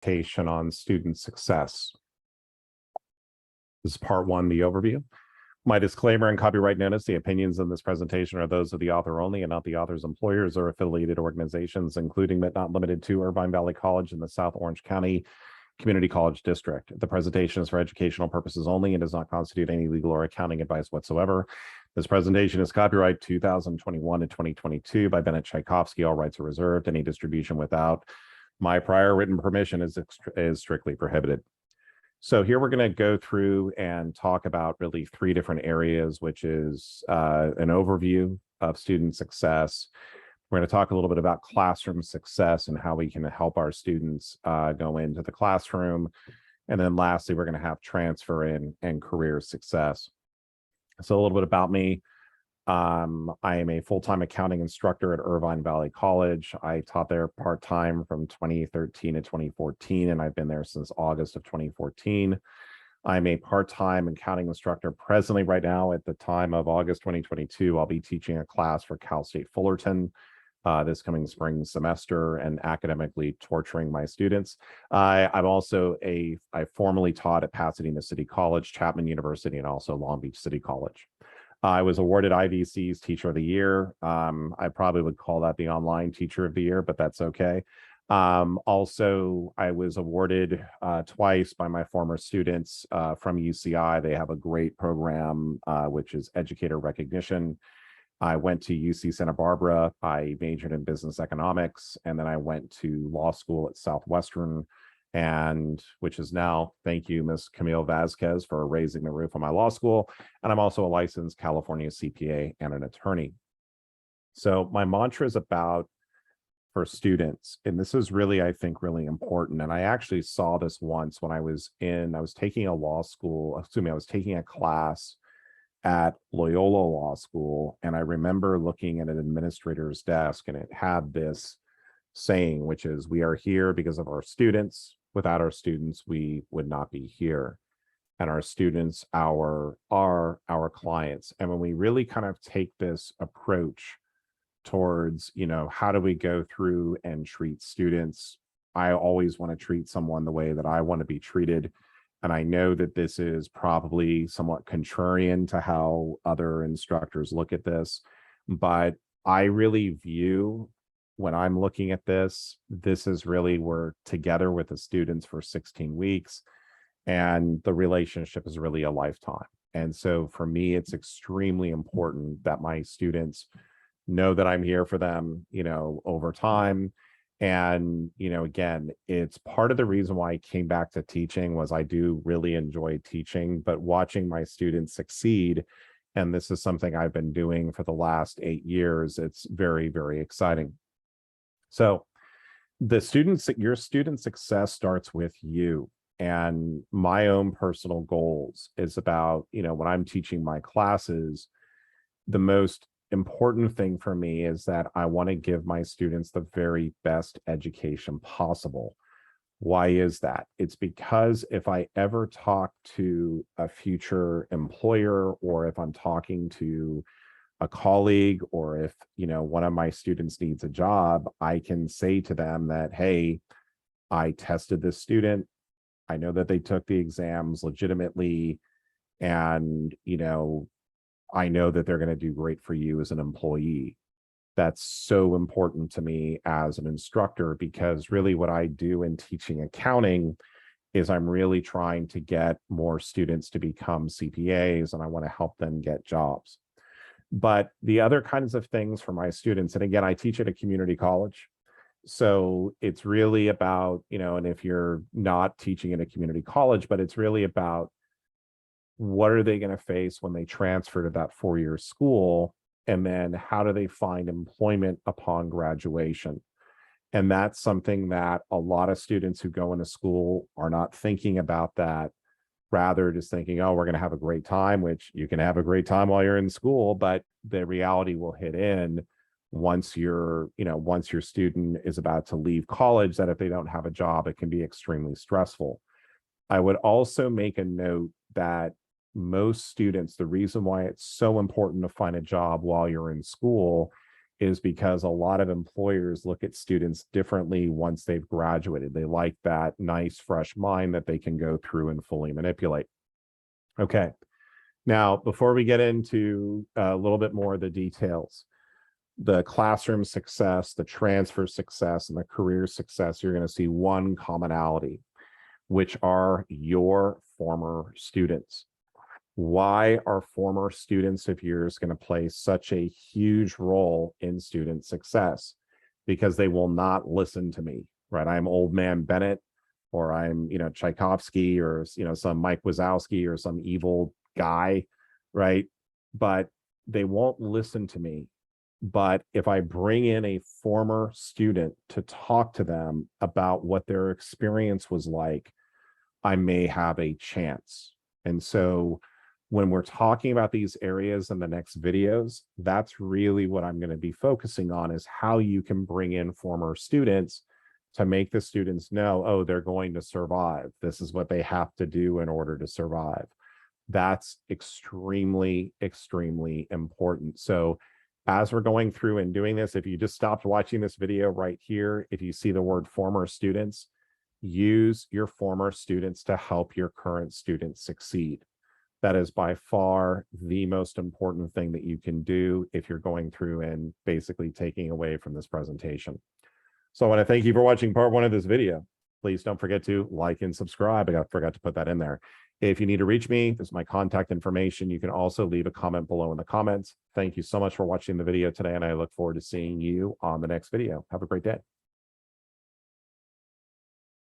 presentation on student success. This is part one, the overview. My disclaimer and copyright notice: the opinions in this presentation are those of the author only and not the author's employers or affiliated organizations, including but not limited to Irvine Valley College in the South Orange County Community College District. The presentation is for educational purposes only and does not constitute any legal or accounting advice whatsoever. This presentation is copyright 2021 to 2022 by Bennett Tchaikovsky. All rights are reserved. Any distribution without my prior written permission is strictly prohibited. So here we're going to go through and talk about really three different areas, which is an overview of student success. We're going to talk a little bit about classroom success and how we can help our students go into the classroom. And then lastly, we're going to have transfer and career success. So a little bit about me. I am a full-time accounting instructor at Irvine Valley College. I taught there part-time from 2013 to 2014, and I've been there since August of 2014. I'm a part-time accounting instructor presently right now. At the time of August 2022, I'll be teaching a class for Cal State Fullerton this coming spring semester and academically torturing my students. I formerly taught at Pasadena City College, Chapman University, and also Long Beach City College. I was awarded IVC's Teacher of the Year. I probably would call that the online Teacher of the Year, but that's okay. Also, I was awarded twice by my former students from UCI. They have a great program, which is educator recognition. I went to UC Santa Barbara. I majored in business economics, and then I went to law school at Southwestern, and which is now, thank you, Ms. Camille Vasquez, for raising the roof on my law school. And I'm also a licensed California CPA and an attorney. So my mantra is about for students, and this is really, I think, really important. And I actually saw this once when I was taking a class at Loyola Law School. And I remember looking at an administrator's desk, and it had this saying, which is, "We are here because of our students. Without our students, we would not be here. And our students are our clients." And when we really kind of take this approach towards, how do we go through and treat students? I always want to treat someone the way that I want to be treated. And I know that this is probably somewhat contrarian to how other instructors look at this, but I really view, when I'm looking at this is really, we're together with the students for 16 weeks, and the relationship is really a lifetime. And so for me, it's extremely important that my students know that I'm here for them, over time. And, again, it's part of the reason why I came back to teaching was I do really enjoy teaching, but watching my students succeed, and this is something I've been doing for the last 8 years, it's very, very exciting. So your student success starts with you. And my own personal goals is about, when I'm teaching my classes, the most important thing for me is that I want to give my students the very best education possible. Why is that? It's because if I ever talk to a future employer, or if I'm talking to a colleague, or if one of my students needs a job, I can say to them that, hey, I tested this student, I know that they took the exams legitimately, and I know that they're going to do great for you as an employee. That's so important to me as an instructor, because really what I do in teaching accounting is I'm really trying to get more students to become CPAs, and I want to help them get jobs. But the other kinds of things for my students, and again, I teach at a community college, so it's really about, and if you're not teaching at a community college, but it's really about what are they going to face when they transfer to that four-year school, and then how do they find employment upon graduation? And that's something that a lot of students who go into school are not thinking about that. Rather just thinking, oh, we're going to have a great time, which you can have a great time while you're in school, but the reality will hit in once your student is about to leave college, that if they don't have a job, it can be extremely stressful. I would also make a note that most students, the reason why it's so important to find a job while you're in school is because a lot of employers look at students differently once they've graduated. They like that nice, fresh mind that they can go through and fully manipulate. Okay. Now, before we get into a little bit more of the details, the classroom success, the transfer success, and the career success, you're going to see one commonality, which are your former students. Why are former students of yours going to play such a huge role in student success? Because they will not listen to me, right? I'm old man Bennett, or I'm, Tchaikovsky, or, some Mike Wazowski, or some evil guy, right? But they won't listen to me. But if I bring in a former student to talk to them about what their experience was like, I may have a chance. And so when we're talking about these areas in the next videos, that's really what I'm going to be focusing on, is how you can bring in former students to make the students know, oh, they're going to survive. This is what they have to do in order to survive. That's extremely, extremely important. So as we're going through and doing this, if you just stopped watching this video right here, if you see the word former students, use your former students to help your current students succeed. That is by far the most important thing that you can do if you're going through and basically taking away from this presentation. So I want to thank you for watching part 1 of this video. Please don't forget to like and subscribe. I forgot to put that in there. If you need to reach me, there's my contact information. You can also leave a comment below in the comments. Thank you so much for watching the video today, and I look forward to seeing you on the next video. Have a great day.